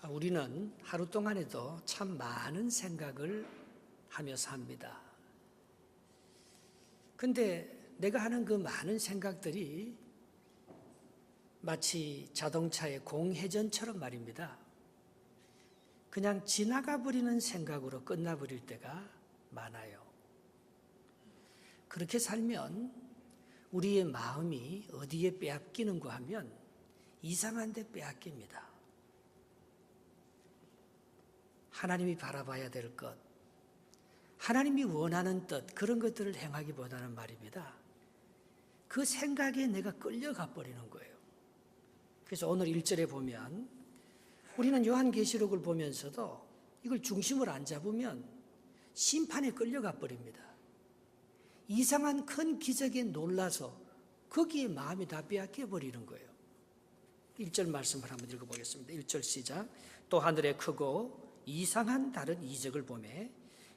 우리는 하루 동안에도 참 많은 생각을 하며 삽니다. 근데 내가 하는 그 많은 생각들이 마치 자동차의 공회전처럼 말입니다. 그냥 지나가 버리는 생각으로 끝나버릴 때가 많아요. 그렇게 살면 우리의 마음이 어디에 빼앗기는가 하면 이상한 데 빼앗깁니다. 하나님이 바라봐야 될 것, 하나님이 원하는 뜻, 그런 것들을 행하기보다는 말입니다. 그 생각에 내가 끌려가 버리는 거예요. 그래서 오늘 1절에 보면 우리는 요한계시록을 보면서도 이걸 중심을 안 잡으면 심판에 끌려가 버립니다. 이상한 큰 기적에 놀라서 거기에 마음이 다 빼앗겨 버리는 거예요. 1절 말씀을 한번 읽어보겠습니다. 1절 시작. 또 하늘에 크고 이상한 다른 이적을 보매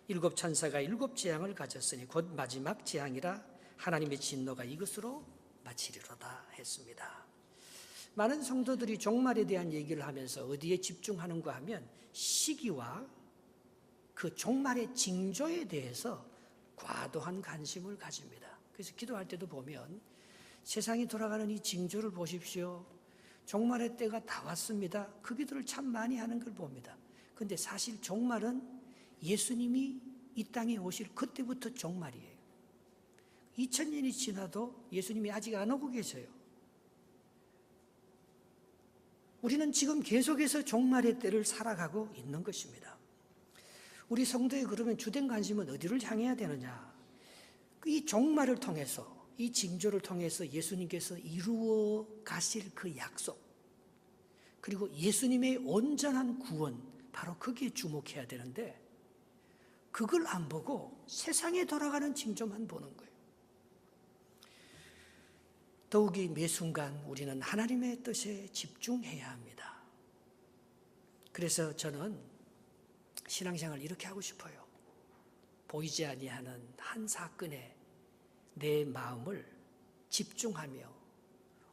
7 천사가 7 재앙을 가졌으니 곧 마지막 재앙이라 하나님의 진노가 이것으로 마치리로다 했습니다. 많은 성도들이 종말에 대한 얘기를 하면서 어디에 집중하는가 하면 시기와 그 종말의 징조에 대해서 과도한 관심을 가집니다. 그래서 기도할 때도 보면 세상이 돌아가는 이 징조를 보십시오. 종말의 때가 다 왔습니다. 그 기도를 참 많이 하는 걸 봅니다. 그런데 사실 종말은 예수님이 이 땅에 오실 그때부터 종말이에요. 2000년이 지나도 예수님이 아직 안 오고 계세요. 우리는 지금 계속해서 종말의 때를 살아가고 있는 것입니다. 우리 성도의 그러면 주된 관심은 어디를 향해야 되느냐? 이 종말을 통해서, 이 징조를 통해서 예수님께서 이루어 가실 그 약속, 그리고 예수님의 온전한 구원, 바로 거기에 주목해야 되는데 그걸 안 보고 세상에 돌아가는 징조만 보는 거예요. 더욱이 매 순간 우리는 하나님의 뜻에 집중해야 합니다. 그래서 저는 신앙생활을 이렇게 하고 싶어요. 보이지 아니하는 한 사건에 내 마음을 집중하며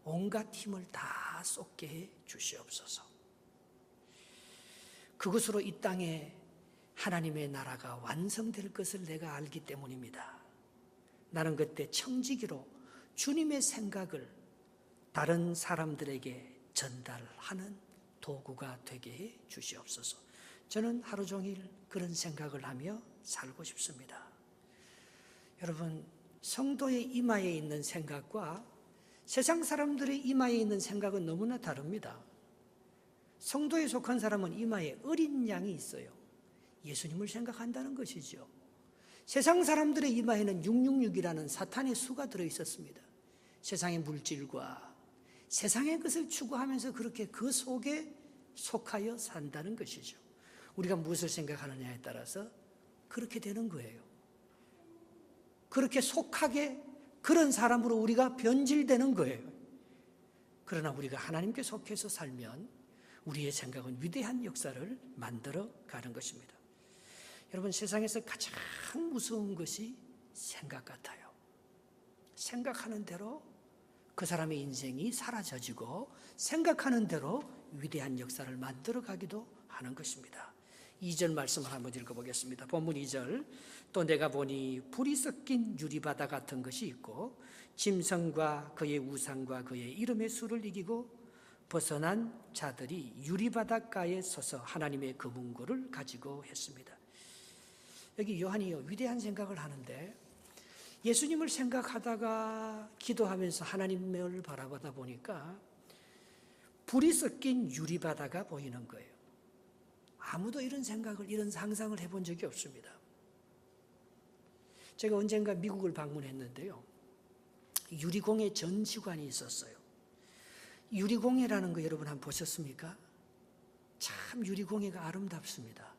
온갖 힘을 다 쏟게 해 주시옵소서. 그것으로 이 땅에 하나님의 나라가 완성될 것을 내가 알기 때문입니다. 나는 그때 청지기로 주님의 생각을 다른 사람들에게 전달하는 도구가 되게 해 주시옵소서. 저는 하루 종일 그런 생각을 하며 살고 싶습니다. 여러분, 성도의 이마에 있는 생각과 세상 사람들의 이마에 있는 생각은 너무나 다릅니다. 성도에 속한 사람은 이마에 어린 양이 있어요. 예수님을 생각한다는 것이죠. 세상 사람들의 이마에는 666이라는 사탄의 수가 들어있었습니다. 세상의 물질과 세상의 것을 추구하면서 그렇게 그 속에 속하여 산다는 것이죠. 우리가 무엇을 생각하느냐에 따라서 그렇게 되는 거예요. 그렇게 속하게 그런 사람으로 우리가 변질되는 거예요. 그러나 우리가 하나님께 속해서 살면 우리의 생각은 위대한 역사를 만들어 가는 것입니다. 여러분, 세상에서 가장 무서운 것이 생각 같아요. 생각하는 대로 그 사람의 인생이 사라져지고 생각하는 대로 위대한 역사를 만들어 가기도 하는 것입니다. 2절 말씀을 한번 읽어보겠습니다. 본문 2절. 또 내가 보니 불이 섞인 유리바다 같은 것이 있고 짐승과 그의 우상과 그의 이름의 수를 이기고 벗어난 자들이 유리바닷가에 서서 하나님의 금은고를 가지고 했습니다. 여기 요한이 위대한 생각을 하는데 예수님을 생각하다가 기도하면서 하나님을 바라보다 보니까 불이 섞인 유리바다가 보이는 거예요. 아무도 이런 생각을, 이런 상상을 해본 적이 없습니다. 제가 언젠가 미국을 방문했는데요. 유리공예 전시관이 있었어요. 유리공예라는 거 여러분 한번 보셨습니까? 참 유리공예가 아름답습니다.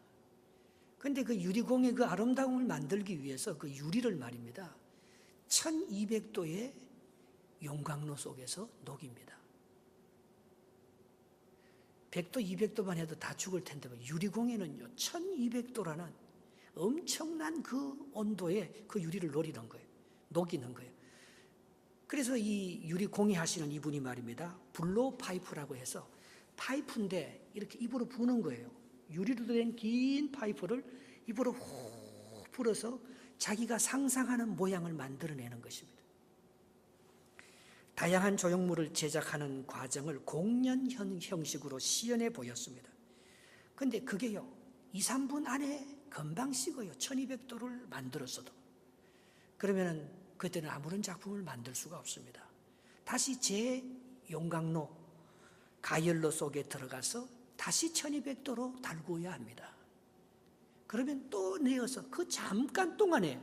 그런데 그 유리공예 그 아름다움을 만들기 위해서 그 유리를 말입니다. 1200도의 용광로 속에서 녹입니다. 100도, 200도만 해도 다 죽을 텐데 유리공예는요 1200도라는 엄청난 그 온도에 그 유리를 노리는 거예요. 녹이는 거예요. 그래서 이 유리공예 하시는 이분이 말입니다. 블로 파이프라고 해서 파이프인데 이렇게 입으로 부는 거예요. 유리로 된 긴 파이프를 입으로 후 불어서 자기가 상상하는 모양을 만들어내는 것입니다. 다양한 조형물을 제작하는 과정을 공연 형식으로 시연해 보였습니다. 그런데 그게요, 2, 3분 안에 금방 식어요. 1200도를 만들었어도. 그러면은 그때는 아무런 작품을 만들 수가 없습니다. 다시 용광로, 가열로 속에 들어가서 다시 1200도로 달구어야 합니다. 그러면 또 내어서 그 잠깐 동안에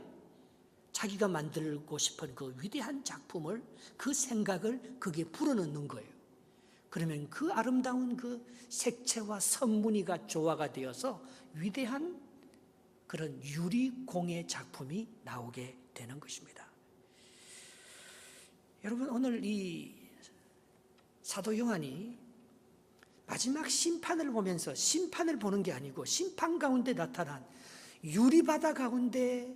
자기가 만들고 싶은 그 위대한 작품을, 그 생각을 거기에 불어넣는 거예요. 그러면 그 아름다운 그 색채와 선무늬가 조화가 되어서 위대한 그런 유리공예 작품이 나오게 되는 것입니다. 여러분, 오늘 이 사도 요한이 마지막 심판을 보면서, 심판을 보는 게 아니고 심판 가운데 나타난 유리바다 가운데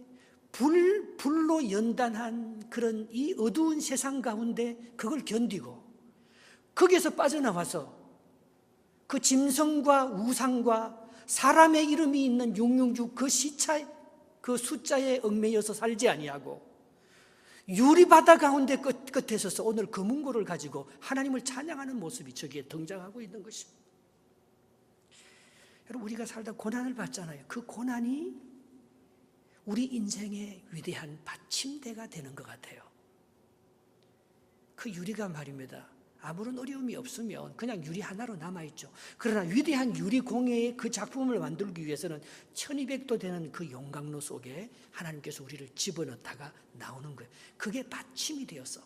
불로 연단한 그런 이 어두운 세상 가운데 그걸 견디고 거기에서 빠져나와서 그 짐승과 우상과 사람의 이름이 있는 666 그 시차, 그 숫자에 얽매여서 살지 아니하고 유리바다 가운데 끝에 서서 오늘 금은고를 가지고 하나님을 찬양하는 모습이 저기에 등장하고 있는 것입니다. 여러분, 우리가 살다 고난을 받잖아요. 그 고난이 우리 인생의 위대한 받침대가 되는 것 같아요. 그 유리가 말입니다, 아무런 어려움이 없으면 그냥 유리 하나로 남아있죠. 그러나 위대한 유리공예의 그 작품을 만들기 위해서는 1200도 되는 그 용광로 속에 하나님께서 우리를 집어넣다가 나오는 거예요. 그게 받침이 되어서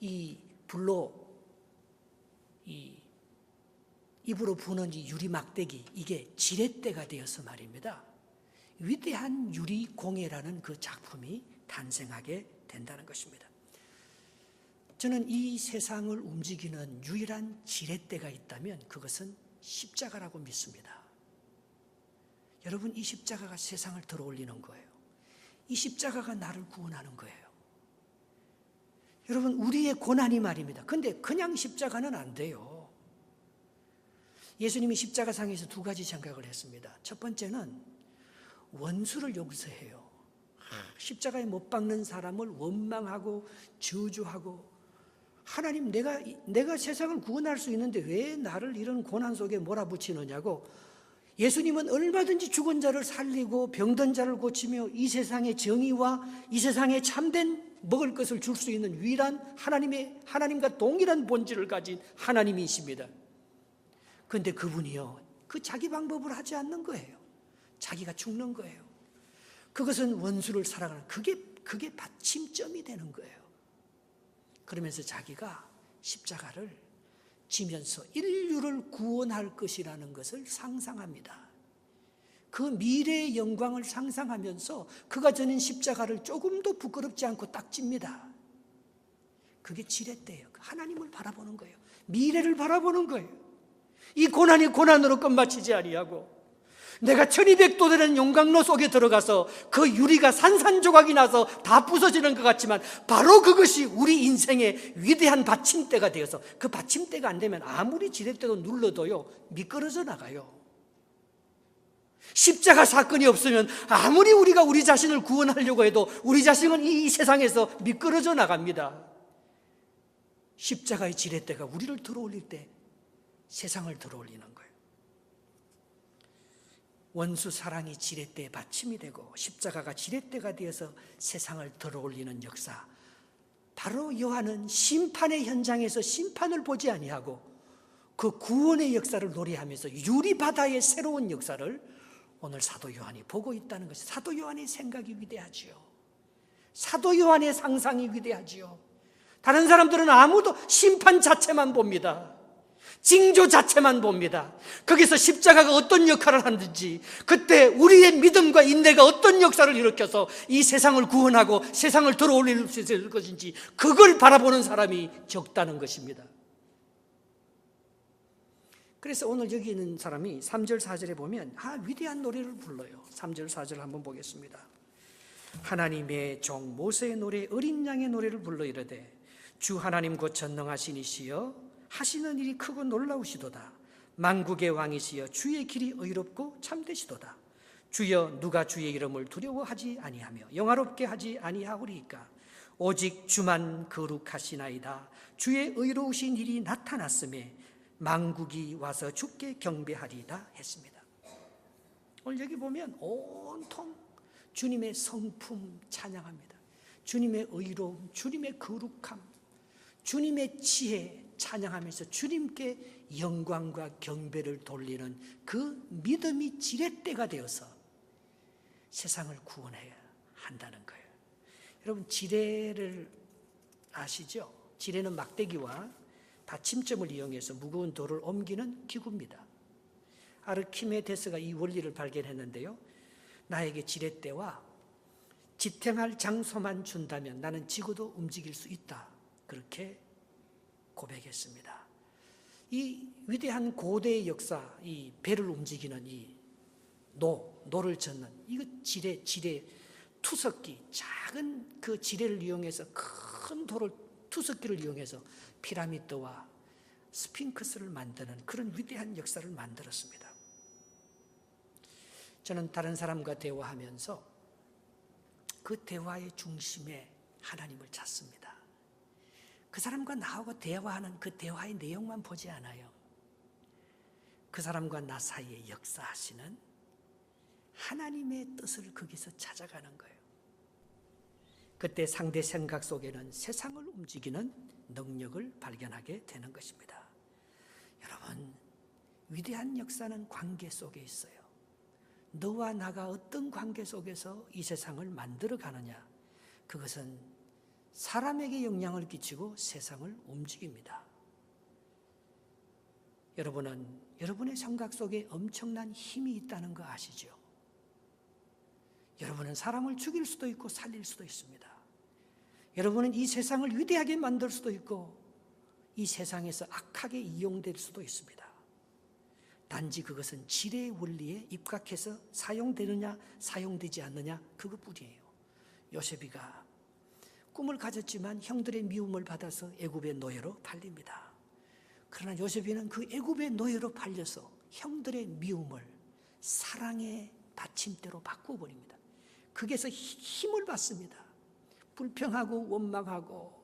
이 불로 입으로 부는 이 유리 막대기, 이게 지렛대가 되어서 말입니다, 위대한 유리공예라는 그 작품이 탄생하게 된다는 것입니다. 저는 이 세상을 움직이는 유일한 지렛대가 있다면 그것은 십자가라고 믿습니다. 여러분, 이 십자가가 세상을 들어올리는 거예요. 이 십자가가 나를 구원하는 거예요. 여러분, 우리의 고난이 말입니다. 그런데 그냥 십자가는 안 돼요. 예수님이 십자가상에서 두 가지 생각을 했습니다. 첫 번째는 원수를 용서해요. 십자가에 못 박는 사람을 원망하고 저주하고, 하나님, 내가 세상을 구원할 수 있는데 왜 나를 이런 고난 속에 몰아붙이느냐고. 예수님은 얼마든지 죽은 자를 살리고 병든 자를 고치며 이 세상의 정의와 이 세상에 참된 먹을 것을 줄 수 있는 유일한 하나님과 동일한 본질을 가진 하나님이십니다. 그런데 그분이요, 그 자기 방법을 하지 않는 거예요. 자기가 죽는 거예요. 그것은 원수를 사랑하는, 그게 받침점이 되는 거예요. 그러면서 자기가 십자가를 지면서 인류를 구원할 것이라는 것을 상상합니다. 그 미래의 영광을 상상하면서 그가 지는 십자가를 조금도 부끄럽지 않고 딱 집니다. 그게 지렛대예요. 하나님을 바라보는 거예요. 미래를 바라보는 거예요. 이 고난이 고난으로 끝마치지 아니하고 내가 1200도 되는 용광로 속에 들어가서 그 유리가 산산조각이 나서 다 부서지는 것 같지만 바로 그것이 우리 인생의 위대한 받침대가 되어서, 그 받침대가 안 되면 아무리 지렛대도 눌러도요 미끄러져 나가요. 십자가 사건이 없으면 아무리 우리가 우리 자신을 구원하려고 해도 우리 자신은 이 세상에서 미끄러져 나갑니다. 십자가의 지렛대가 우리를 들어올릴 때 세상을 들어올리는 거예요. 원수 사랑이 지렛대의 받침이 되고 십자가가 지렛대가 되어서 세상을 들어올리는 역사, 바로 요한은 심판의 현장에서 심판을 보지 아니하고 그 구원의 역사를 노래하면서 유리바다의 새로운 역사를 오늘 사도 요한이 보고 있다는 것이, 사도 요한의 생각이 위대하지요. 사도 요한의 상상이 위대하지요. 다른 사람들은 아무도 심판 자체만 봅니다. 징조 자체만 봅니다. 거기서 십자가가 어떤 역할을 하는지, 그때 우리의 믿음과 인내가 어떤 역사를 일으켜서 이 세상을 구원하고 세상을 들어올릴 수 있을 것인지, 그걸 바라보는 사람이 적다는 것입니다. 그래서 오늘 여기 있는 사람이 3절 4절에 보면 위대한 노래를 불러요. 3절 4절 한번 보겠습니다. 하나님의 종 모세의 노래, 어린 양의 노래를 불러 이르되 주 하나님 곧 전능하신 이시여 하시는 일이 크고 놀라우시도다. 만국의 왕이시여 주의 길이 의롭고 참되시도다. 주여 누가 주의 이름을 두려워하지 아니하며 영화롭게 하지 아니하오리이까. 오직 주만 거룩하시나이다. 주의 의로우신 일이 나타났음에 만국이 와서 주께 경배하리이다 했습니다. 오늘 여기 보면 온통 주님의 성품 찬양합니다. 주님의 의로움, 주님의 거룩함, 주님의 지혜 찬양하면서 주님께 영광과 경배를 돌리는 그 믿음이 지렛대가 되어서 세상을 구원해야 한다는 거예요. 여러분, 지뢰를 아시죠? 지뢰는 막대기와 받침점을 이용해서 무거운 돌을 옮기는 기구입니다. 아르키메데스가 이 원리를 발견했는데요, 나에게 지렛대와 지탱할 장소만 준다면 나는 지구도 움직일 수 있다, 그렇게 고백했습니다. 이 위대한 고대의 역사, 이 배를 움직이는 이 노를 젓는 이거 지뢰 투석기, 작은 그 지뢰를 이용해서 큰 돌을 투석기를 이용해서 피라미드와 스핑크스를 만드는 그런 위대한 역사를 만들었습니다. 저는 다른 사람과 대화하면서 그 대화의 중심에 하나님을 찾습니다. 그 사람과 나하고 대화하는 그 대화의 내용만 보지 않아요. 그 사람과 나 사이에 역사하시는 하나님의 뜻을 거기서 찾아가는 거예요. 그때 상대 생각 속에는 세상을 움직이는 능력을 발견하게 되는 것입니다. 여러분, 위대한 역사는 관계 속에 있어요. 너와 나가 어떤 관계 속에서 이 세상을 만들어 가느냐, 그것은 사람에게 영향을 끼치고 세상을 움직입니다. 여러분은 여러분의 생각 속에 엄청난 힘이 있다는 거 아시죠? 여러분은 사람을 죽일 수도 있고 살릴 수도 있습니다. 여러분은 이 세상을 위대하게 만들 수도 있고 이 세상에서 악하게 이용될 수도 있습니다. 단지 그것은 지뢰의 원리에 입각해서 사용되느냐 사용되지 않느냐, 그것뿐이에요. 요셉이가 꿈을 가졌지만 형들의 미움을 받아서 애굽의 노예로 팔립니다. 그러나 요셉이는 그 애굽의 노예로 팔려서 형들의 미움을 사랑의 받침대로 바꾸어 버립니다. 거기에서 힘을 받습니다. 불평하고 원망하고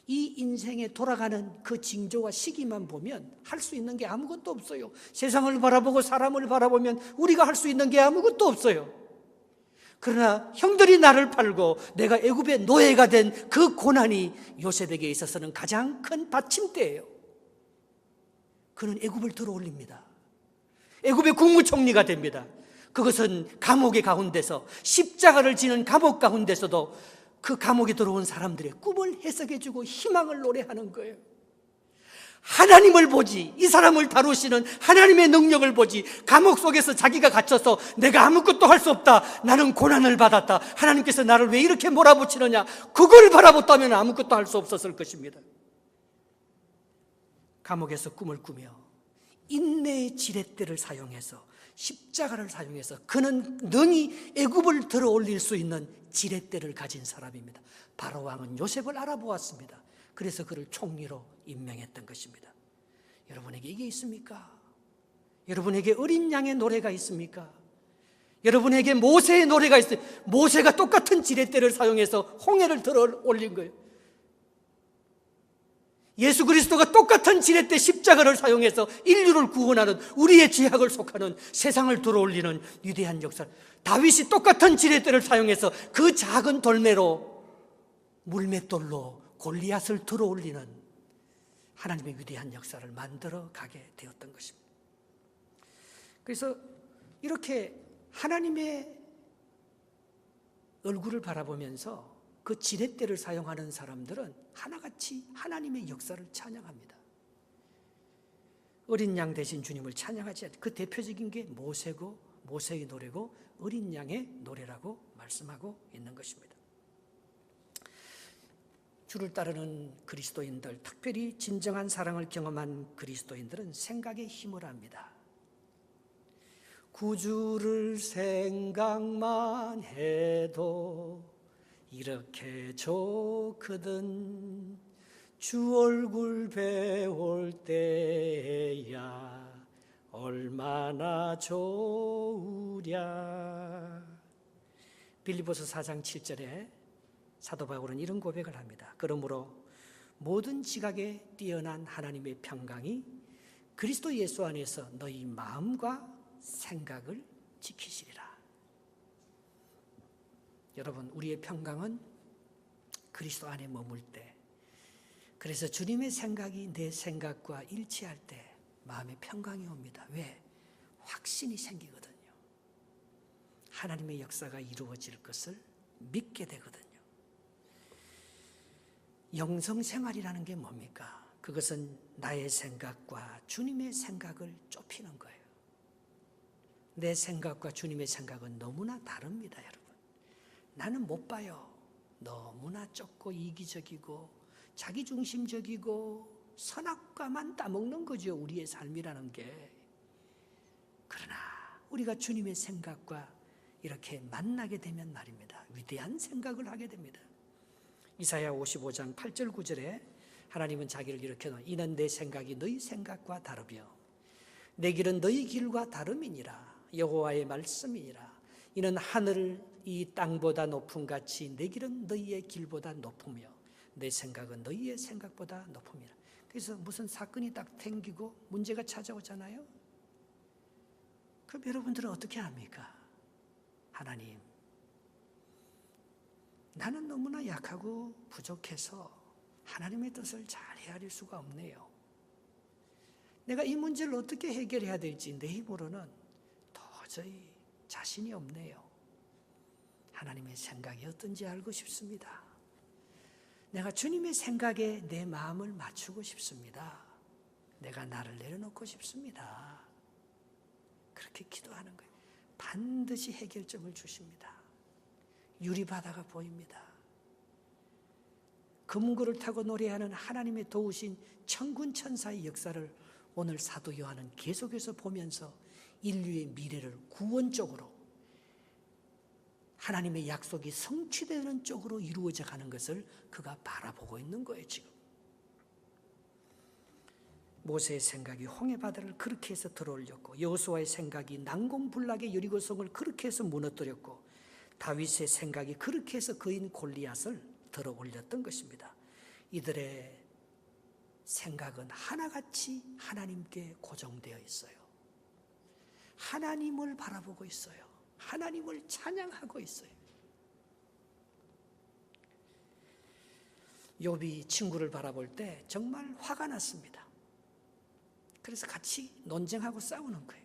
이 인생에 돌아가는 그 징조와 시기만 보면 할 수 있는 게 아무것도 없어요. 세상을 바라보고 사람을 바라보면 우리가 할 수 있는 게 아무것도 없어요. 그러나 형들이 나를 팔고 내가 애굽의 노예가 된 그 고난이 요셉에게 있어서는 가장 큰 받침대예요. 그는 애굽을 들어올립니다. 애굽의 국무총리가 됩니다. 그것은 감옥의 가운데서, 십자가를 지는 감옥 가운데서도 그 감옥에 들어온 사람들의 꿈을 해석해주고 희망을 노래하는 거예요. 하나님을 보지, 이 사람을 다루시는 하나님의 능력을 보지, 감옥 속에서 자기가 갇혀서 내가 아무것도 할 수 없다, 나는 고난을 받았다, 하나님께서 나를 왜 이렇게 몰아붙이느냐, 그걸 바라봤다면 아무것도 할 수 없었을 것입니다. 감옥에서 꿈을 꾸며 인내의 지렛대를 사용해서, 십자가를 사용해서 그는 능히 애굽을 들어 올릴 수 있는 지렛대를 가진 사람입니다. 바로 왕은 요셉을 알아보았습니다. 그래서 그를 총리로 임명했던 것입니다. 여러분에게 이게 있습니까? 여러분에게 어린 양의 노래가 있습니까? 여러분에게 모세의 노래가 있어요. 모세가 똑같은 지렛대를 사용해서 홍해를 들어 올린 거예요. 예수 그리스도가 똑같은 지렛대 십자가를 사용해서 인류를 구원하는, 우리의 죄악을 속하는, 세상을 들어올리는 위대한 역사. 다윗이 똑같은 지렛대를 사용해서 그 작은 돌매로, 물맷돌로 골리앗을 들어올리는 하나님의 위대한 역사를 만들어 가게 되었던 것입니다. 그래서 이렇게 하나님의 얼굴을 바라보면서 그 지렛대를 사용하는 사람들은 하나같이 하나님의 역사를 찬양합니다. 어린 양 대신 주님을 찬양하지 않는 그 대표적인 게 모세고, 모세의 노래고 어린 양의 노래라고 말씀하고 있는 것입니다. 주를 따르는 그리스도인들, 특별히 진정한 사랑을 경험한 그리스도인들은 생각에 힘을 합니다. 구주를 생각만 해도 이렇게 좋거든, 주 얼굴 배울 때야 얼마나 좋으랴. 빌립보서 4장 7절에 사도 바울은 이런 고백을 합니다. 그러므로 모든 지각에 뛰어난 하나님의 평강이 그리스도 예수 안에서 너희 마음과 생각을 지키시리라. 여러분, 우리의 평강은 그리스도 안에 머물 때, 그래서 주님의 생각이 내 생각과 일치할 때 마음에 평강이 옵니다. 왜? 확신이 생기거든요. 하나님의 역사가 이루어질 것을 믿게 되거든요. 영성생활이라는 게 뭡니까? 그것은 나의 생각과 주님의 생각을 좁히는 거예요. 내 생각과 주님의 생각은 너무나 다릅니다, 여러분. 나는 못 봐요. 너무나 좁고 이기적이고 자기중심적이고 선악과만 따먹는 거죠, 우리의 삶이라는 게. 그러나 우리가 주님의 생각과 이렇게 만나게 되면 말입니다, 위대한 생각을 하게 됩니다. 이사야 55장 8절 9절에 하나님은 자기를 이렇게 놓아 이는 내 생각이 너희 생각과 다르며 내 길은 너희 길과 다름이니라. 여호와의 말씀이니라. 이는 하늘 이 땅보다 높음 같이 내 길은 너희의 길보다 높으며 내 생각은 너희의 생각보다 높음이라. 그래서 무슨 사건이 딱 생기고 문제가 찾아오잖아요. 그럼 여러분들은 어떻게 합니까? 하나님, 나는 너무나 약하고 부족해서 하나님의 뜻을 잘 헤아릴 수가 없네요. 내가 이 문제를 어떻게 해결해야 될지 내 힘으로는 도저히 자신이 없네요. 하나님의 생각이 어떤지 알고 싶습니다. 내가 주님의 생각에 내 마음을 맞추고 싶습니다. 내가 나를 내려놓고 싶습니다. 그렇게 기도하는 거예요. 반드시 해결점을 주십니다. 유리바다가 보입니다. 금구를 타고 노래하는 하나님의 도우신 천군 천사의 역사를 오늘 사도 요한은 계속해서 보면서 인류의 미래를 구원적으로 하나님의 약속이 성취되는 쪽으로 이루어져 가는 것을 그가 바라보고 있는 거예요, 지금. 모세의 생각이 홍해바다를 그렇게 해서 들어올렸고 여호수아의 생각이 난공불락의 여리고성을 그렇게 해서 무너뜨렸고 다윗의 생각이 그렇게 해서 거인 골리앗을 들어올렸던 것입니다. 이들의 생각은 하나같이 하나님께 고정되어 있어요. 하나님을 바라보고 있어요. 하나님을 찬양하고 있어요. 욥이 친구를 바라볼 때 정말 화가 났습니다. 그래서 같이 논쟁하고 싸우는 거예요.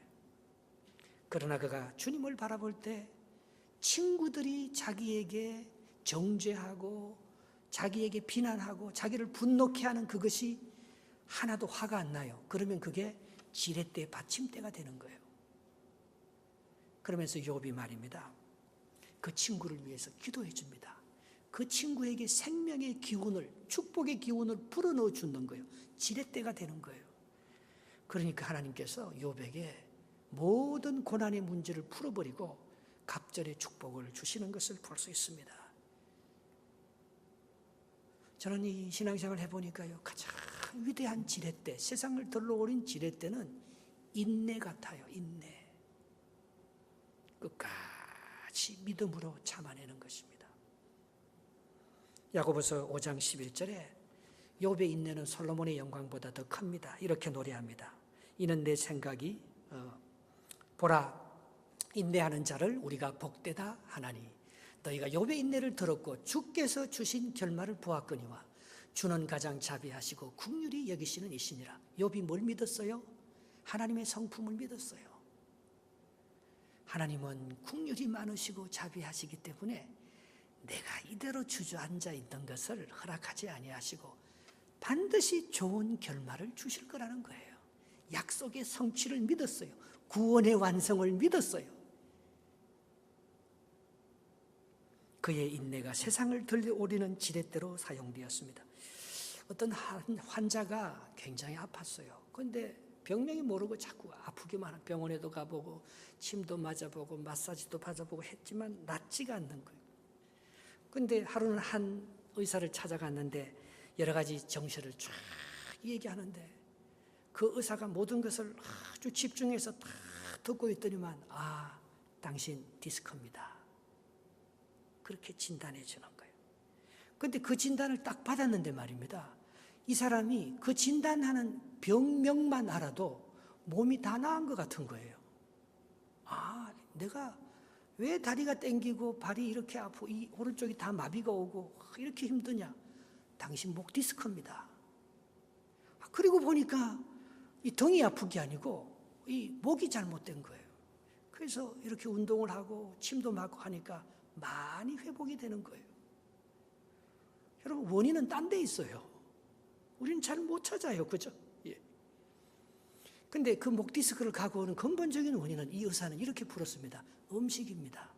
그러나 그가 주님을 바라볼 때 친구들이 자기에게 정죄하고 자기에게 비난하고 자기를 분노케 하는 그것이 하나도 화가 안 나요. 그러면 그게 지렛대 받침대가 되는 거예요. 그러면서 욥이 말입니다. 그 친구를 위해서 기도해 줍니다. 그 친구에게 생명의 기운을, 축복의 기운을 불어넣어 주는 거예요. 지렛대가 되는 거예요. 그러니까 하나님께서 욥에게 모든 고난의 문제를 풀어버리고 갑절의 축복을 주시는 것을 볼 수 있습니다. 저는 이 신앙생활을 해보니까요, 가장 위대한 지렛대, 세상을 들러올린 지렛대는 인내 같아요. 인내. 끝까지 믿음으로 참아내는 것입니다. 야고보서 5장 11절에 욥의 인내는 솔로몬의 영광보다 더 큽니다. 이렇게 노래합니다. 이는 내 생각이 보라 인내하는 자를 우리가 복되다 하나니 너희가 욥의 인내를 들었고 주께서 주신 결말을 보았거니와 주는 가장 자비하시고 긍휼히 여기시는 이시니라. 욥이 뭘 믿었어요? 하나님의 성품을 믿었어요. 하나님은 긍휼이 많으시고 자비하시기 때문에 내가 이대로 주저앉아 있는 것을 허락하지 아니하시고 반드시 좋은 결말을 주실 거라는 거예요. 약속의 성취를 믿었어요. 구원의 완성을 믿었어요. 그의 인내가 세상을 들려오리는 지렛대로 사용되었습니다. 어떤 환자가 굉장히 아팠어요. 그런데 병명이 모르고 자꾸 아프기만 하고 병원에도 가보고 침도 맞아보고 마사지도 받아보고 했지만 낫지가 않는 거예요. 그런데 하루는 한 의사를 찾아갔는데 여러 가지 정신을 쫙 얘기하는데 그 의사가 모든 것을 아주 집중해서 다 듣고 있더니만 당신 디스크입니다. 그렇게 진단해 주는 거예요. 그런데 그 진단을 딱 받았는데 말입니다. 이 사람이 그 진단하는 병명만 알아도 몸이 다 나은 것 같은 거예요. 내가 왜 다리가 땡기고 발이 이렇게 아프고 이 오른쪽이 다 마비가 오고 이렇게 힘드냐? 당신 목 디스크입니다. 그리고 보니까 이 등이 아픈 게 아니고 이 목이 잘못된 거예요. 그래서 이렇게 운동을 하고 침도 맞고 하니까 많이 회복이 되는 거예요. 여러분, 원인은 딴 데 있어요. 우리는 잘 못 찾아요. 그죠? 예. 근데 그 목 디스크를 갖고 오는 근본적인 원인은 이 의사는 이렇게 풀었습니다. 음식입니다.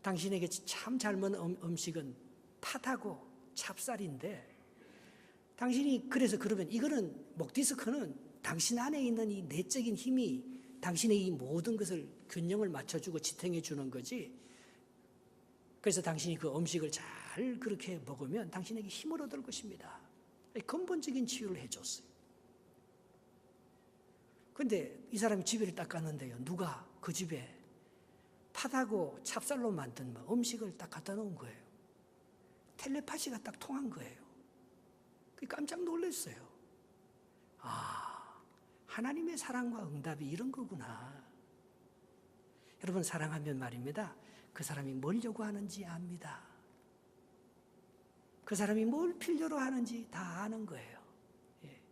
당신에게 참 잘 맞는 음식은 팥하고 찹쌀인데 당신이 그래서 그러면 이거는 목 디스크는 당신 안에 있는 이 내적인 힘이 당신의 이 모든 것을 균형을 맞춰주고 지탱해 주는 거지. 그래서 당신이 그 음식을 잘 그렇게 먹으면 당신에게 힘을 얻을 것입니다. 근본적인 치유를 해줬어요. 그런데 이 사람이 집에를 딱 갔는데요. 누가 그 집에 팥하고 찹쌀로 만든 음식을 딱 갖다 놓은 거예요. 텔레파시가 딱 통한 거예요. 깜짝 놀랐어요. 하나님의 사랑과 응답이 이런 거구나. 여러분, 사랑하면 말입니다. 그 사람이 뭘 요구하는지 압니다. 그 사람이 뭘 필요로 하는지 다 아는 거예요. 예.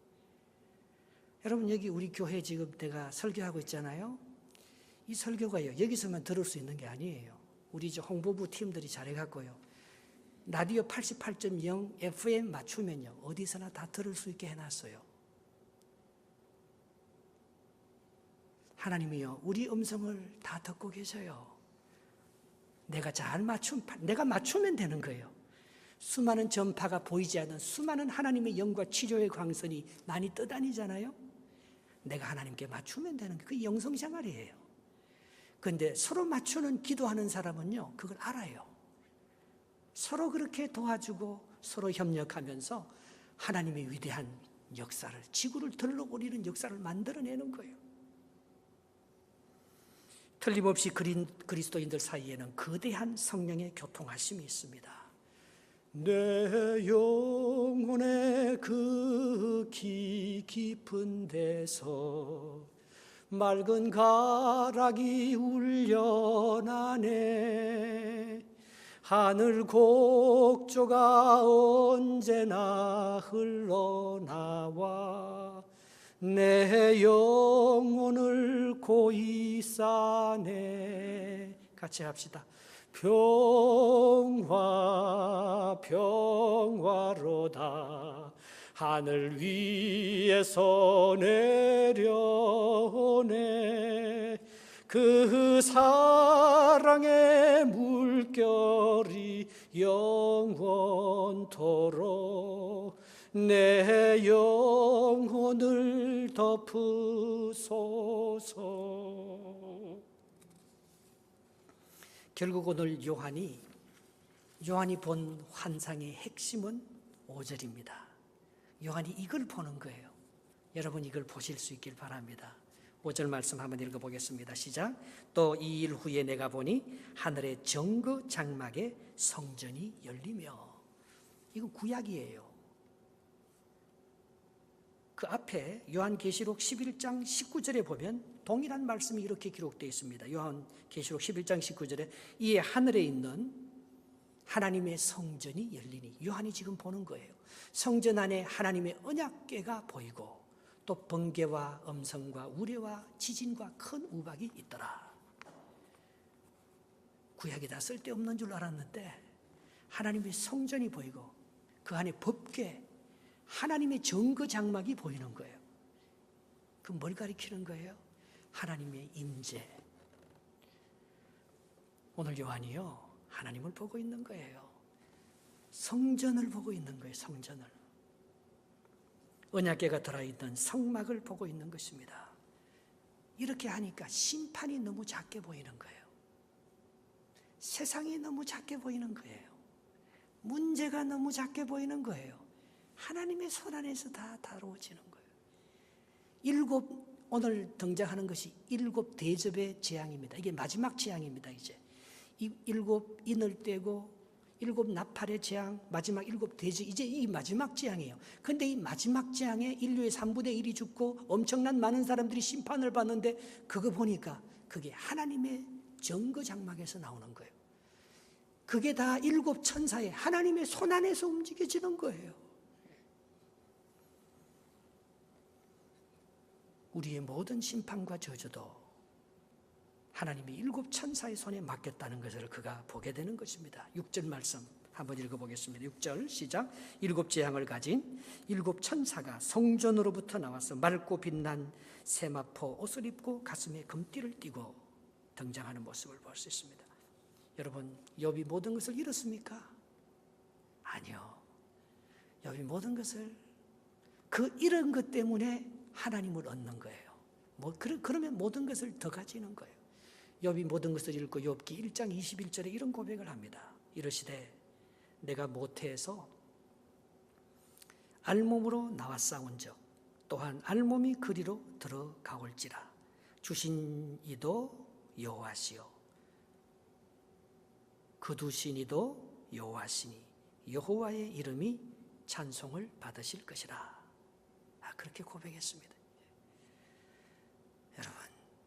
여러분, 여기 우리 교회 지금 내가 설교하고 있잖아요. 이 설교가요, 여기서만 들을 수 있는 게 아니에요. 우리 이제 홍보부 팀들이 잘해갖고요. 라디오 88.0 FM 맞추면요, 어디서나 다 들을 수 있게 해놨어요. 하나님이요, 우리 음성을 다 듣고 계셔요. 내가 맞추면 되는 거예요. 수많은 전파가 보이지 않는 수많은 하나님의 영과 치료의 광선이 많이 떠다니잖아요. 내가 하나님께 맞추면 되는 게 그게 영성생활이에요. 그런데 서로 맞추는 기도하는 사람은요, 그걸 알아요. 서로 그렇게 도와주고 서로 협력하면서 하나님의 위대한 역사를, 지구를 들러올리는 역사를 만들어내는 거예요. 틀림없이 그리스도인들 사이에는 거대한 성령의 교통하심이 있습니다. 내 영혼의 그 깊은 데서 맑은 가락이 울려나네. 하늘 곡조가 언제나 흘러나와 내 영혼을 고이 싸네. 같이 합시다. 평화 평화로다. 하늘 위에서 내려오네. 그 사랑의 물결이 영원토록 내 영혼을 덮으소서. 결국 오늘 요한이 본 환상의 핵심은 5절입니다. 요한이 이걸 보는 거예요. 여러분, 이걸 보실 수 있길 바랍니다. 5절 말씀 한번 읽어보겠습니다. 시작. 또 2일 후에 내가 보니 하늘의 정거 장막에 성전이 열리며. 이건 구약이에요. 그 앞에 요한계시록 11장 19절에 보면 동일한 말씀이 이렇게 기록되어 있습니다. 요한계시록 11장 19절에 이에 하늘에 있는 하나님의 성전이 열리니. 요한이 지금 보는 거예요. 성전 안에 하나님의 언약궤가 보이고 또 번개와 음성과 우레와 지진과 큰 우박이 있더라. 구약이 다 쓸데없는 줄 알았는데 하나님의 성전이 보이고 그 안에 법궤, 하나님의 정거 장막이 보이는 거예요. 그 뭘 가리키는 거예요? 하나님의 임재. 오늘 요한이요, 하나님을 보고 있는 거예요. 성전을 보고 있는 거예요. 성전을. 언약궤가 들어있는 성막을 보고 있는 것입니다. 이렇게 하니까 심판이 너무 작게 보이는 거예요. 세상이 너무 작게 보이는 거예요. 문제가 너무 작게 보이는 거예요. 하나님의 손 안에서 다 다루어지는 거예요. 오늘 등장하는 것이 7 대접의 재앙입니다. 이게 마지막 재앙입니다. 이제 7 인을 떼고 7 나팔의 재앙, 마지막 7 대접, 이제 이 마지막 재앙이에요. 그런데 이 마지막 재앙에 인류의 3분의 1이 죽고 엄청난 많은 사람들이 심판을 받는데 그거 보니까 그게 하나님의 정거장막에서 나오는 거예요. 그게 다 7 천사의 하나님의 손 안에서 움직여지는 거예요. 우리의 모든 심판과 저주도 하나님이 7 천사의 손에 맡겼다는 것을 그가 보게 되는 것입니다. 6절 말씀 한번 읽어보겠습니다. 6절 시작. 7 재앙을 가진 7 천사가 성전으로부터 나와서 맑고 빛난 세마포 옷을 입고 가슴에 금띠를 띠고 등장하는 모습을 볼 수 있습니다. 여러분, 욥이 모든 것을 잃었습니까? 아니요. 욥이 모든 것을 그 잃은 것 때문에 하나님을 얻는 거예요. 그러면 모든 것을 더 가지는 거예요. 욥이 모든 것을 읽고 욥기 1장 21절에 이런 고백을 합니다. 이르시되 내가 모태에서 알몸으로 나와 싸운즉 또한 알몸이 그리로 들어가올지라. 주신 이도 여호와시요 거두신 이도 여호와시니 여호와의 이름이 찬송을 받으실 것이라. 그렇게 고백했습니다. 여러분,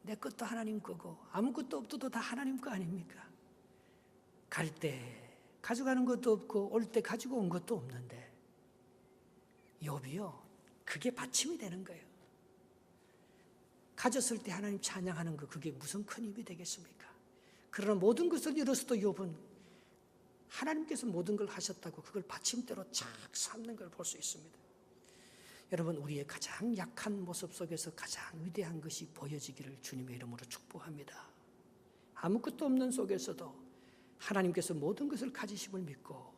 내 것도 하나님 거고 아무것도 없어도 다 하나님 거 아닙니까? 갈 때 가져가는 것도 없고 올 때 가지고 온 것도 없는데 욥이요, 그게 받침이 되는 거예요. 가졌을 때 하나님 찬양하는 거, 그게 무슨 큰 힘이 되겠습니까? 그러나 모든 것을 잃었어도 욥은 하나님께서 모든 걸 하셨다고 그걸 받침대로 착 삼는 걸 볼 수 있습니다. 여러분, 우리의 가장 약한 모습 속에서 가장 위대한 것이 보여지기를 주님의 이름으로 축복합니다. 아무것도 없는 속에서도 하나님께서 모든 것을 가지심을 믿고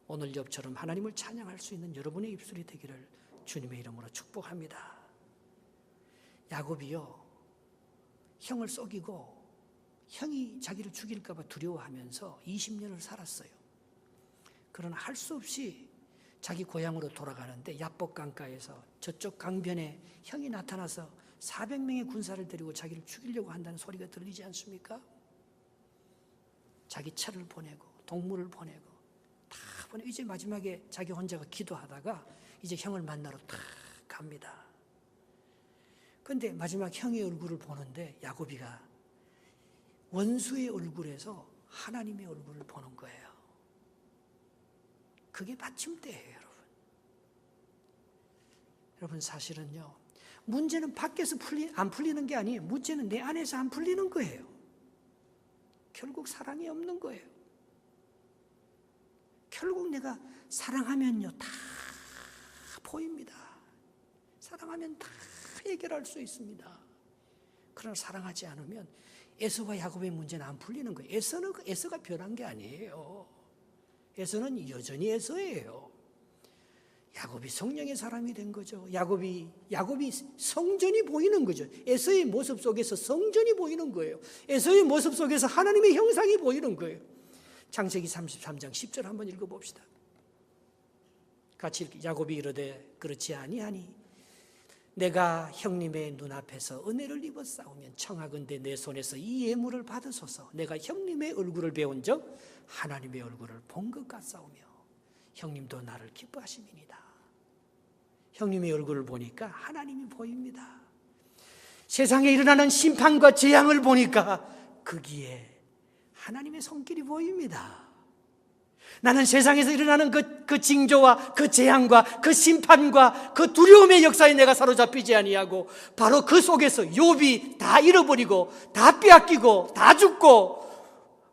오늘 욥처럼 하나님을 찬양할 수 있는 여러분의 입술이 되기를 주님의 이름으로 축복합니다. 야곱이요, 형을 속이고 형이 자기를 죽일까 봐 두려워하면서 20년을 살았어요. 그러나 할 수 없이 자기 고향으로 돌아가는데 야복 강가에서 저쪽 강변에 형이 나타나서 400명의 군사를 데리고 자기를 죽이려고 한다는 소리가 들리지 않습니까? 자기 차를 보내고 동물을 보내고 다 보내고 이제 마지막에 자기 혼자가 기도하다가 이제 형을 만나러 딱 갑니다. 그런데 마지막 형의 얼굴을 보는데 야곱이가 원수의 얼굴에서 하나님의 얼굴을 보는 거예요. 그게 받침대예요, 여러분. 여러분, 사실은요, 문제는 밖에서 안 풀리는 게 아니에요. 문제는 내 안에서 안 풀리는 거예요. 결국 사랑이 없는 거예요. 결국 내가 사랑하면요, 다 보입니다. 사랑하면 다 해결할 수 있습니다. 그러나 사랑하지 않으면 에서와 야곱의 문제는 안 풀리는 거예요. 에서가 변한 게 아니에요. 에서는 여전히 에서예요. 야곱이 성령의 사람이 된 거죠. 야곱이 성전이 보이는 거죠. 에서의 모습 속에서 성전이 보이는 거예요. 에서의 모습 속에서 하나님의 형상이 보이는 거예요. 창세기 33장 10절 한번 읽어봅시다. 같이 읽기. 야곱이 이르되 그렇지 아니하니 내가 형님의 눈앞에서 은혜를 입어 싸우면 청하건대 내 손에서 이 예물을 받으소서. 내가 형님의 얼굴을 배운 적 하나님의 얼굴을 본 것 같사오며 형님도 나를 기뻐하심이니이다. 형님의 얼굴을 보니까 하나님이 보입니다. 세상에 일어나는 심판과 재앙을 보니까 거기에 하나님의 손길이 보입니다. 나는 세상에서 일어나는 그 징조와 그 재앙과 그 심판과 그 두려움의 역사에 내가 사로잡히지 아니하고 바로 그 속에서 욥이 다 잃어버리고 다 빼앗기고 다 죽고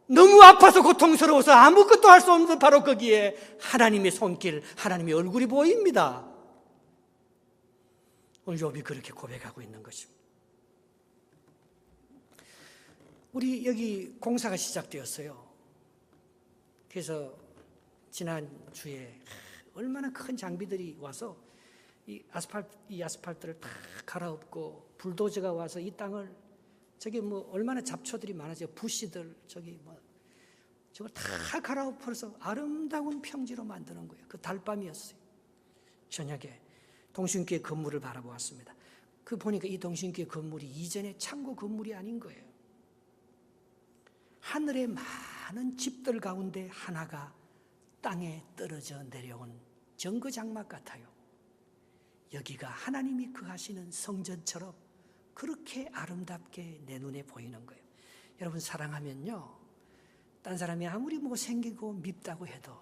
너무 아파서 고통스러워서 아무것도 할 수 없는 바로 거기에 하나님의 손길, 하나님의 얼굴이 보입니다. 오늘 욥이 그렇게 고백하고 있는 것입니다. 우리 여기 공사가 시작되었어요. 그래서 지난주에 얼마나 큰 장비들이 와서 이 아스팔트를 다 갈아엎고 불도저가 와서 이 땅을 저기 뭐 얼마나 잡초들이 많아져요. 부시들 저기 뭐 저걸 다 갈아엎어서 아름다운 평지로 만드는 거예요. 그 달밤이었어요. 저녁에 동신교회 건물을 바라보았습니다. 그 보니까 이 동신교회 건물이 이전에 창고 건물이 아닌 거예요. 하늘의 많은 집들 가운데 하나가 땅에 떨어져 내려온 정거장막 같아요. 여기가 하나님이 거하시는 성전처럼 그렇게 아름답게 내 눈에 보이는 거예요. 여러분, 사랑하면요, 딴 사람이 아무리 생기고 밉다고 해도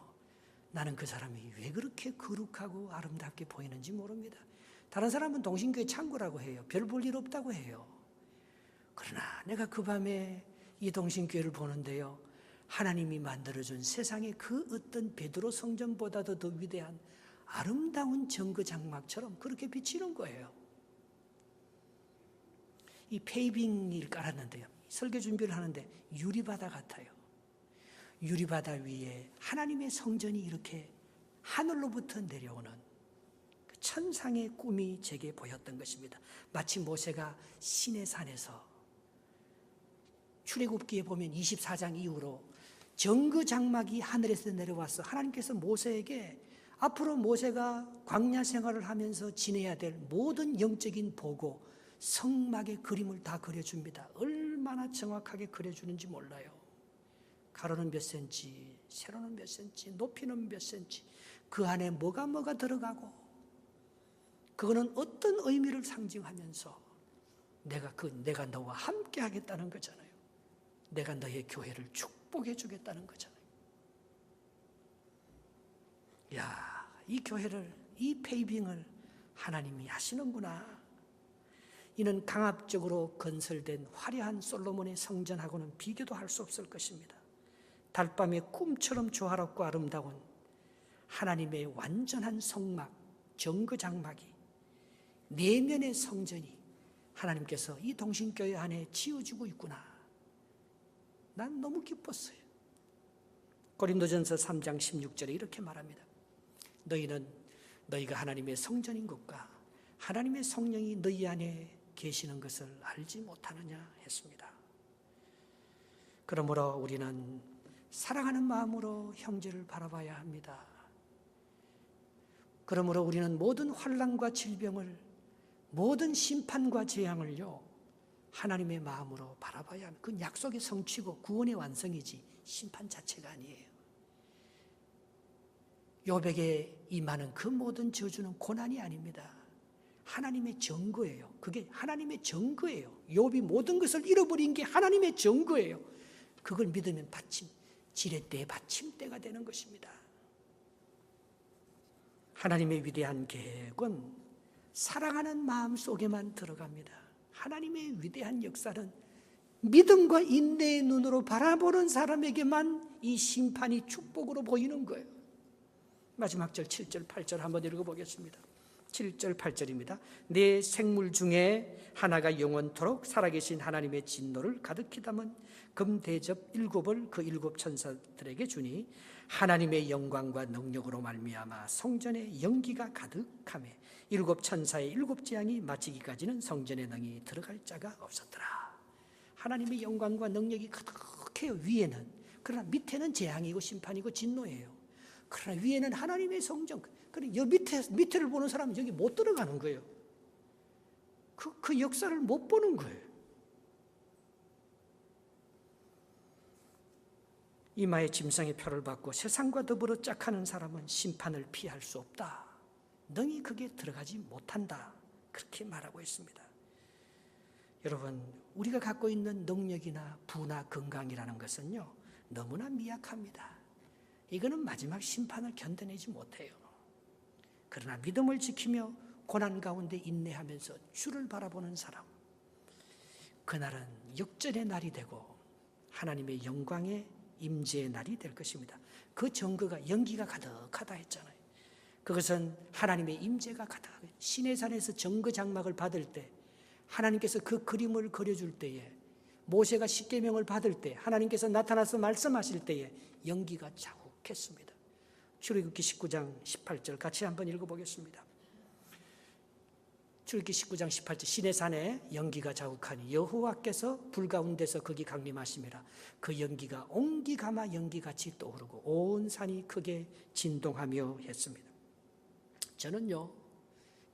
나는 그 사람이 왜 그렇게 거룩하고 아름답게 보이는지 모릅니다. 다른 사람은 동신교회 창고라고 해요. 별 볼 일 없다고 해요. 그러나 내가 그 밤에 이 동신교회를 보는데요, 하나님이 만들어준 세상의 그 어떤 베드로 성전보다도 더 위대한 아름다운 정거장막처럼 그렇게 비치는 거예요. 이 페이빙을 깔았는데요, 설교 준비를 하는데 유리바다 같아요. 유리바다 위에 하나님의 성전이 이렇게 하늘로부터 내려오는 그 천상의 꿈이 제게 보였던 것입니다. 마치 모세가 시내산에서 출애굽기에 보면 24장 이후로 정거장막이 하늘에서 내려와서 하나님께서 모세에게 앞으로 모세가 광야 생활을 하면서 지내야 될 모든 영적인 보고 성막의 그림을 다 그려줍니다. 얼마나 정확하게 그려주는지 몰라요. 가로는 몇 센치, 세로는 몇 센치, 높이는 몇 센치, 그 안에 뭐가 들어가고, 그거는 어떤 의미를 상징하면서 내가 너와 함께 하겠다는 거잖아요. 내가 너의 교회를 축복해 주겠다는 거잖아요. 야, 이 교회를, 이 페이빙을 하나님이 하시는구나. 이는 강압적으로 건설된 화려한 솔로몬의 성전하고는 비교도 할 수 없을 것입니다. 달밤의 꿈처럼 조화롭고 아름다운 하나님의 완전한 성막, 정거장막이, 내면의 성전이 하나님께서 이 동신교회 안에 지어주고 있구나. 난 너무 기뻤어요. 고린도전서 3장 16절에 이렇게 말합니다. 너희가 하나님의 성전인 것과 하나님의 성령이 너희 안에 계시는 것을 알지 못하느냐 했습니다. 그러므로 우리는 사랑하는 마음으로 형제를 바라봐야 합니다. 그러므로 우리는 모든 환난과 질병을, 모든 심판과 재앙을요, 하나님의 마음으로 바라봐야 합니다. 그건 약속의 성취고 구원의 완성이지 심판 자체가 아니에요. 욥에게 임하는 그 모든 저주는 고난이 아닙니다. 하나님의 증거예요. 그게 하나님의 증거예요. 욥이 모든 것을 잃어버린 게 하나님의 증거예요. 그걸 믿으면 지렛대의 받침대가 되는 것입니다. 하나님의 위대한 계획은 사랑하는 마음 속에만 들어갑니다. 하나님의 위대한 역사는 믿음과 인내의 눈으로 바라보는 사람에게만 이 심판이 축복으로 보이는 거예요. 마지막 절 7절 8절 한번 읽어보겠습니다. 7절 8절입니다. 내 생물 중에 하나가 영원토록 살아계신 하나님의 진노를 가득히 담은 금대접 7을 그 7 천사들에게 주니 하나님의 영광과 능력으로 말미암아 성전에 연기가 가득하매 7 천사의 7 재앙이 마치기까지는 성전에 능히 들어갈 자가 없었더라. 하나님의 영광과 능력이 가득해요, 위에는. 그러나 밑에는 재앙이고 심판이고 진노예요. 그러나 위에는 하나님의 성전. 그러나 여 밑에를 보는 사람은 여기 못 들어가는 거예요. 그 역사를 못 보는 거예요. 이마에 짐승의 표를 받고 세상과 더불어 짝하는 사람은 심판을 피할 수 없다. 능히 그게 들어가지 못한다. 그렇게 말하고 있습니다. 여러분, 우리가 갖고 있는 능력이나 부나 건강이라는 것은요, 너무나 미약합니다. 이거는 마지막 심판을 견뎌내지 못해요. 그러나 믿음을 지키며 고난 가운데 인내하면서 주를 바라보는 사람, 그날은 역전의 날이 되고 하나님의 영광의 임재의 날이 될 것입니다. 그 증거가 연기가 가득하다 했잖아요. 그것은 하나님의 임재가 가득, 시내산에서 정거장막을 받을 때 하나님께서 그 그림을 그려줄 때에, 모세가 십계명을 받을 때 하나님께서 나타나서 말씀하실 때에 연기가 자욱했습니다. 출애굽기 19장 18절 같이 한번 읽어보겠습니다. 출애굽기 19장 18절 시내산에 연기가 자욱하니 여호와께서 불 가운데서 거기 강림하심이라. 그 연기가 옹기가마 연기같이 떠오르고 온 산이 크게 진동하며 했습니다. 저는요,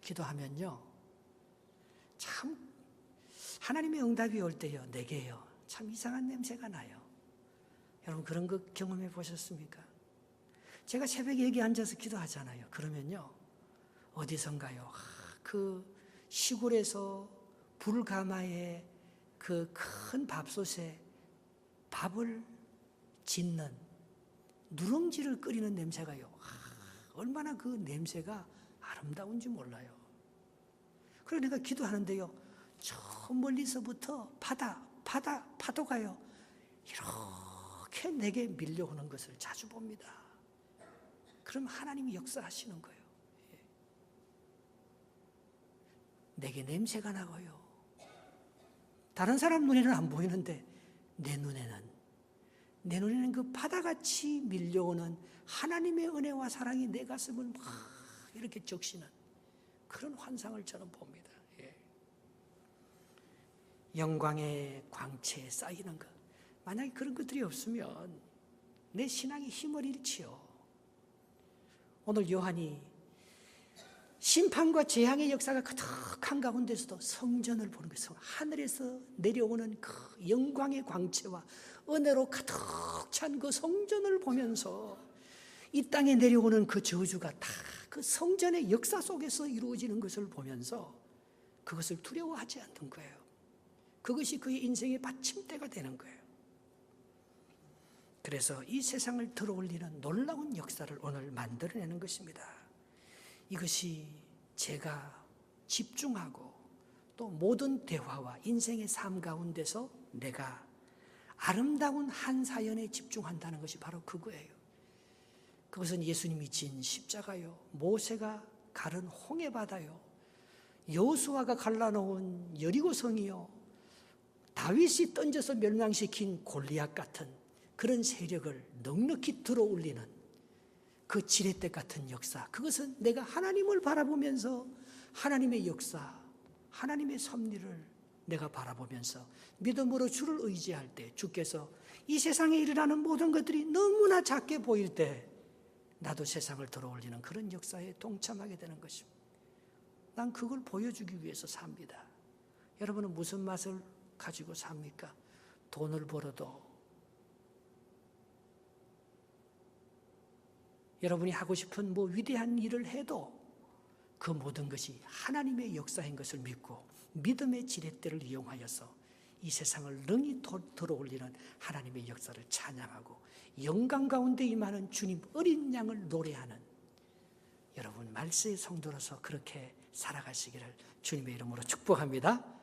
기도하면요, 참 하나님의 응답이 올 때요, 내게요, 참 이상한 냄새가 나요. 여러분 그런 거 경험해 보셨습니까? 제가 새벽에 여기 앉아서 기도하잖아요. 그러면요, 어디선가요? 그 시골에서 불가마에 그 큰 밥솥에 밥을 짓는 누룽지를 끓이는 냄새가요. 얼마나 그 냄새가 아름다운지 몰라요. 그래서 내가 기도하는데요, 저 멀리서부터 파도가요, 이렇게 내게 밀려오는 것을 자주 봅니다. 그럼 하나님이 역사하시는 거예요. 내게 냄새가 나고요. 다른 사람 눈에는 안 보이는데 내 눈에는 그 바다같이 밀려오는 하나님의 은혜와 사랑이 내 가슴을 막 이렇게 적시는 그런 환상을 저는 봅니다. 영광의 광채에 쌓이는 것. 만약에 그런 것들이 없으면 내 신앙이 힘을 잃지요. 오늘 요한이 심판과 재앙의 역사가 가득한 가운데서도 성전을 보는 거예요. 하늘에서 내려오는 그 영광의 광채와 은혜로 가득 찬 그 성전을 보면서 이 땅에 내려오는 그 저주가 다 그 성전의 역사 속에서 이루어지는 것을 보면서 그것을 두려워하지 않는 거예요. 그것이 그의 인생의 받침대가 되는 거예요. 그래서 이 세상을 들어올리는 놀라운 역사를 오늘 만들어내는 것입니다. 이것이 제가 집중하고 또 모든 대화와 인생의 삶 가운데서 내가 아름다운 한 사연에 집중한다는 것이 바로 그거예요. 그것은 예수님이 진 십자가요, 모세가 가른 홍해바다요, 여호수아가 갈라놓은 여리고성이요, 다윗이 던져서 멸망시킨 골리앗 같은 그런 세력을 넉넉히 들어올리는 그 지렛대 같은 역사, 그것은 내가 하나님을 바라보면서 하나님의 역사, 하나님의 섭리를 내가 바라보면서 믿음으로 주를 의지할 때 주께서 이 세상에 일어나는 모든 것들이 너무나 작게 보일 때 나도 세상을 들어올리는 그런 역사에 동참하게 되는 것입니다. 난 그걸 보여주기 위해서 삽니다. 여러분은 무슨 맛을 가지고 삽니까? 돈을 벌어도, 여러분이 하고 싶은 위대한 일을 해도 그 모든 것이 하나님의 역사인 것을 믿고 믿음의 지렛대를 이용하여서 이 세상을 능히 들어올리는 하나님의 역사를 찬양하고 영광 가운데 임하는 주님 어린 양을 노래하는 여러분 말세의 성도로서 그렇게 살아가시기를 주님의 이름으로 축복합니다.